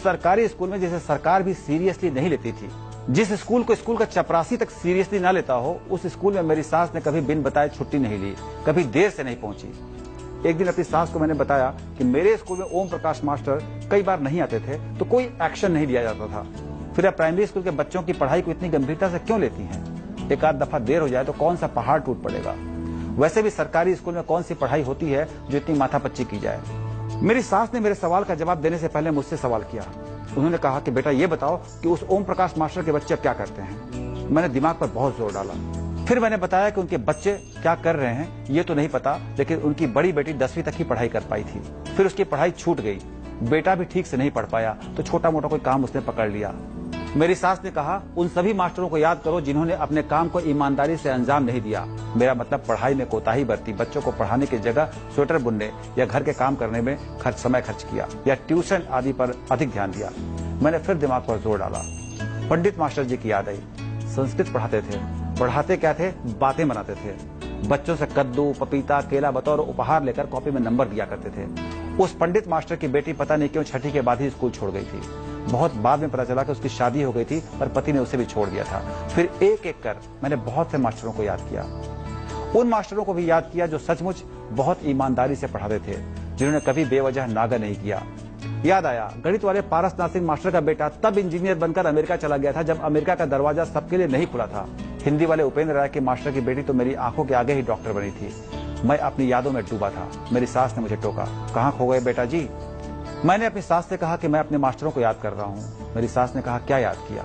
सरकारी स्कूल में जिसे सरकार भी सीरियसली नहीं लेती थी, जिस स्कूल को स्कूल का चपरासी तक सीरियसली ना लेता हो, उस स्कूल में मेरी सास ने कभी बिन बताए छुट्टी नहीं ली, कभी देर से नहीं पहुंची। एक दिन अपनी सास को मैंने बताया कि मेरे स्कूल में ओम प्रकाश मास्टर कई बार नहीं आते थे तो कोई एक्शन नहीं लिया जाता था। फिर आप प्राइमरी स्कूल के बच्चों की पढ़ाई को इतनी गंभीरता से क्यों लेती हैं? एक आध दफा देर हो जाए तो कौन सा पहाड़ टूट पड़ेगा। वैसे भी सरकारी स्कूल में कौन सी पढ़ाई होती है जो इतनी माथापच्ची की जाए। मेरी सास ने मेरे सवाल का जवाब देने से पहले मुझसे सवाल किया। उन्होंने कहा कि बेटा ये बताओ कि उस ओम प्रकाश मास्टर के बच्चे अब क्या करते हैं। मैंने दिमाग पर बहुत जोर डाला। फिर मैंने बताया कि उनके बच्चे क्या कर रहे हैं ये तो नहीं पता, लेकिन उनकी बड़ी बेटी 10वीं तक ही पढ़ाई कर पाई थी। फिर उसकी पढ़ाई छूट गई। बेटा भी ठीक से नहीं पढ़ पाया तो छोटा मोटा कोई काम उसने पकड़ लिया। मेरी सास ने कहा, उन सभी मास्टरों को याद करो जिन्होंने अपने काम को ईमानदारी से अंजाम नहीं दिया। मेरा मतलब पढ़ाई में कोताही बरती, बच्चों को पढ़ाने की जगह स्वेटर बुनने या घर के काम करने में समय खर्च किया या ट्यूशन आदि पर अधिक ध्यान दिया। मैंने फिर दिमाग पर जोर डाला। पंडित मास्टर जी की याद आई। संस्कृत पढ़ाते थे। पढ़ाते क्या थे? बातें बनाते थे। बच्चों से कद्दू, पपीता, केला बतौर उपहार लेकर कॉपी में नंबर दिया करते थे। उस पंडित मास्टर की बेटी पता नहीं क्यों छठी के बाद ही स्कूल छोड़ गई थी। बहुत बाद में पता चला कि उसकी शादी हो गई थी, पर पति ने उसे भी छोड़ दिया था। फिर एक एक कर मैंने बहुत से मास्टरों को याद किया। उन मास्टरों को भी याद किया जो सचमुच बहुत ईमानदारी से पढ़ाते थे, जिन्होंने कभी बेवजह नागा नहीं किया। याद आया, गणित वाले पारसनाथ सिंह मास्टर का बेटा तब इंजीनियर बनकर अमेरिका चला गया था जब अमेरिका का दरवाजा सबके लिए नहीं खुला था। हिंदी वाले उपेंद्र राय के मास्टर की बेटी तो मेरी आंखों के आगे ही डॉक्टर बनी थी। मैं अपनी यादों में डूबा था। मेरी सास ने मुझे टोका, कहाँ खो गए बेटा जी? मैंने अपनी सास से कहा कि मैं अपने मास्टरों को याद कर रहा हूँ। मेरी सास ने कहा, क्या याद किया?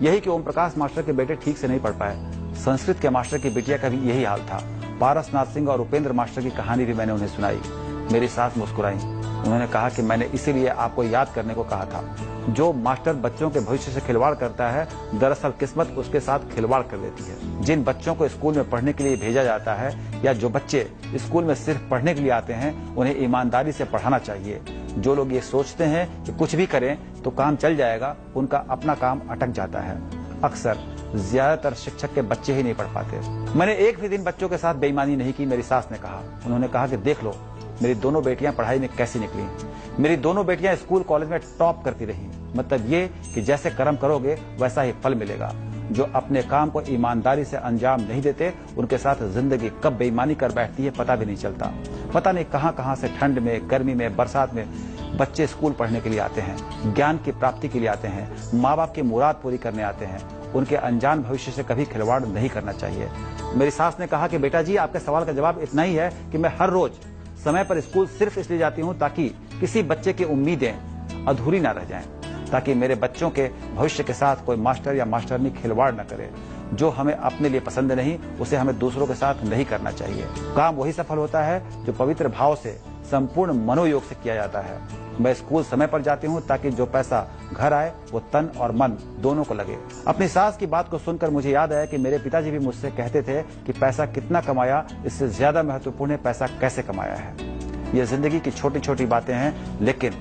यही कि ओम प्रकाश मास्टर के बेटे ठीक से नहीं पढ़ पाए। संस्कृत के मास्टर की बिटिया का भी यही हाल था। पारसनाथ सिंह और उपेंद्र मास्टर की कहानी भी मैंने उन्हें सुनाई। मेरी सास मुस्कुराई। उन्होंने कहा कि मैंने इसीलिए आपको याद करने को कहा था। जो मास्टर बच्चों के भविष्य से खिलवाड़ करता है, दरअसल किस्मत उसके साथ खिलवाड़ कर देती है। जिन बच्चों को स्कूल में पढ़ने के लिए भेजा जाता है या जो बच्चे स्कूल में सिर्फ पढ़ने के लिए आते हैं, उन्हें ईमानदारी से पढ़ाना चाहिए। जो लोग ये सोचते हैं कि कुछ भी करें तो काम चल जाएगा, उनका अपना काम अटक जाता है। अक्सर ज्यादातर शिक्षक के बच्चे ही नहीं पढ़ पाते। मैंने एक भी दिन बच्चों के साथ बेईमानी नहीं की। मेरी सास ने कहा, उन्होंने कहा कि देख लो मेरी दोनों बेटियां पढ़ाई में कैसी निकली। मेरी दोनों बेटियां स्कूल कॉलेज में टॉप करती रही। मतलब ये कि जैसे कर्म करोगे वैसा ही फल मिलेगा। जो अपने काम को ईमानदारी से अंजाम नहीं देते, उनके साथ जिंदगी कब बेईमानी कर बैठती है पता भी नहीं चलता। पता नहीं कहां कहां से ठंड में, गर्मी में, बरसात में बच्चे स्कूल पढ़ने के लिए आते हैं, ज्ञान की प्राप्ति के लिए आते हैं, माँ बाप की मुराद पूरी करने आते हैं। उनके अनजान भविष्य से कभी खिलवाड़ नहीं करना चाहिए। मेरी सास ने कहा कि बेटा जी, आपके सवाल का जवाब इतना ही है कि मैं हर रोज समय पर स्कूल सिर्फ इसलिए जाती हूँ ताकि किसी बच्चे की उम्मीदें अधूरी ना रह जाएं, ताकि मेरे बच्चों के भविष्य के साथ कोई मास्टर या मास्टरनी खिलवाड़ न करे। जो हमें अपने लिए पसंद नहीं, उसे हमें दूसरों के साथ नहीं करना चाहिए। काम वही सफल होता है जो पवित्र भाव से, संपूर्ण मनोयोग से किया जाता है। मैं स्कूल समय पर जाती हूँ ताकि जो पैसा घर आए वो तन और मन दोनों को लगे। अपनी सास की बात को सुनकर मुझे याद आया कि मेरे पिताजी भी मुझसे कहते थे कि पैसा कितना कमाया इससे ज्यादा महत्वपूर्ण है पैसा कैसे कमाया है। ये जिंदगी की छोटी छोटी बातें हैं, लेकिन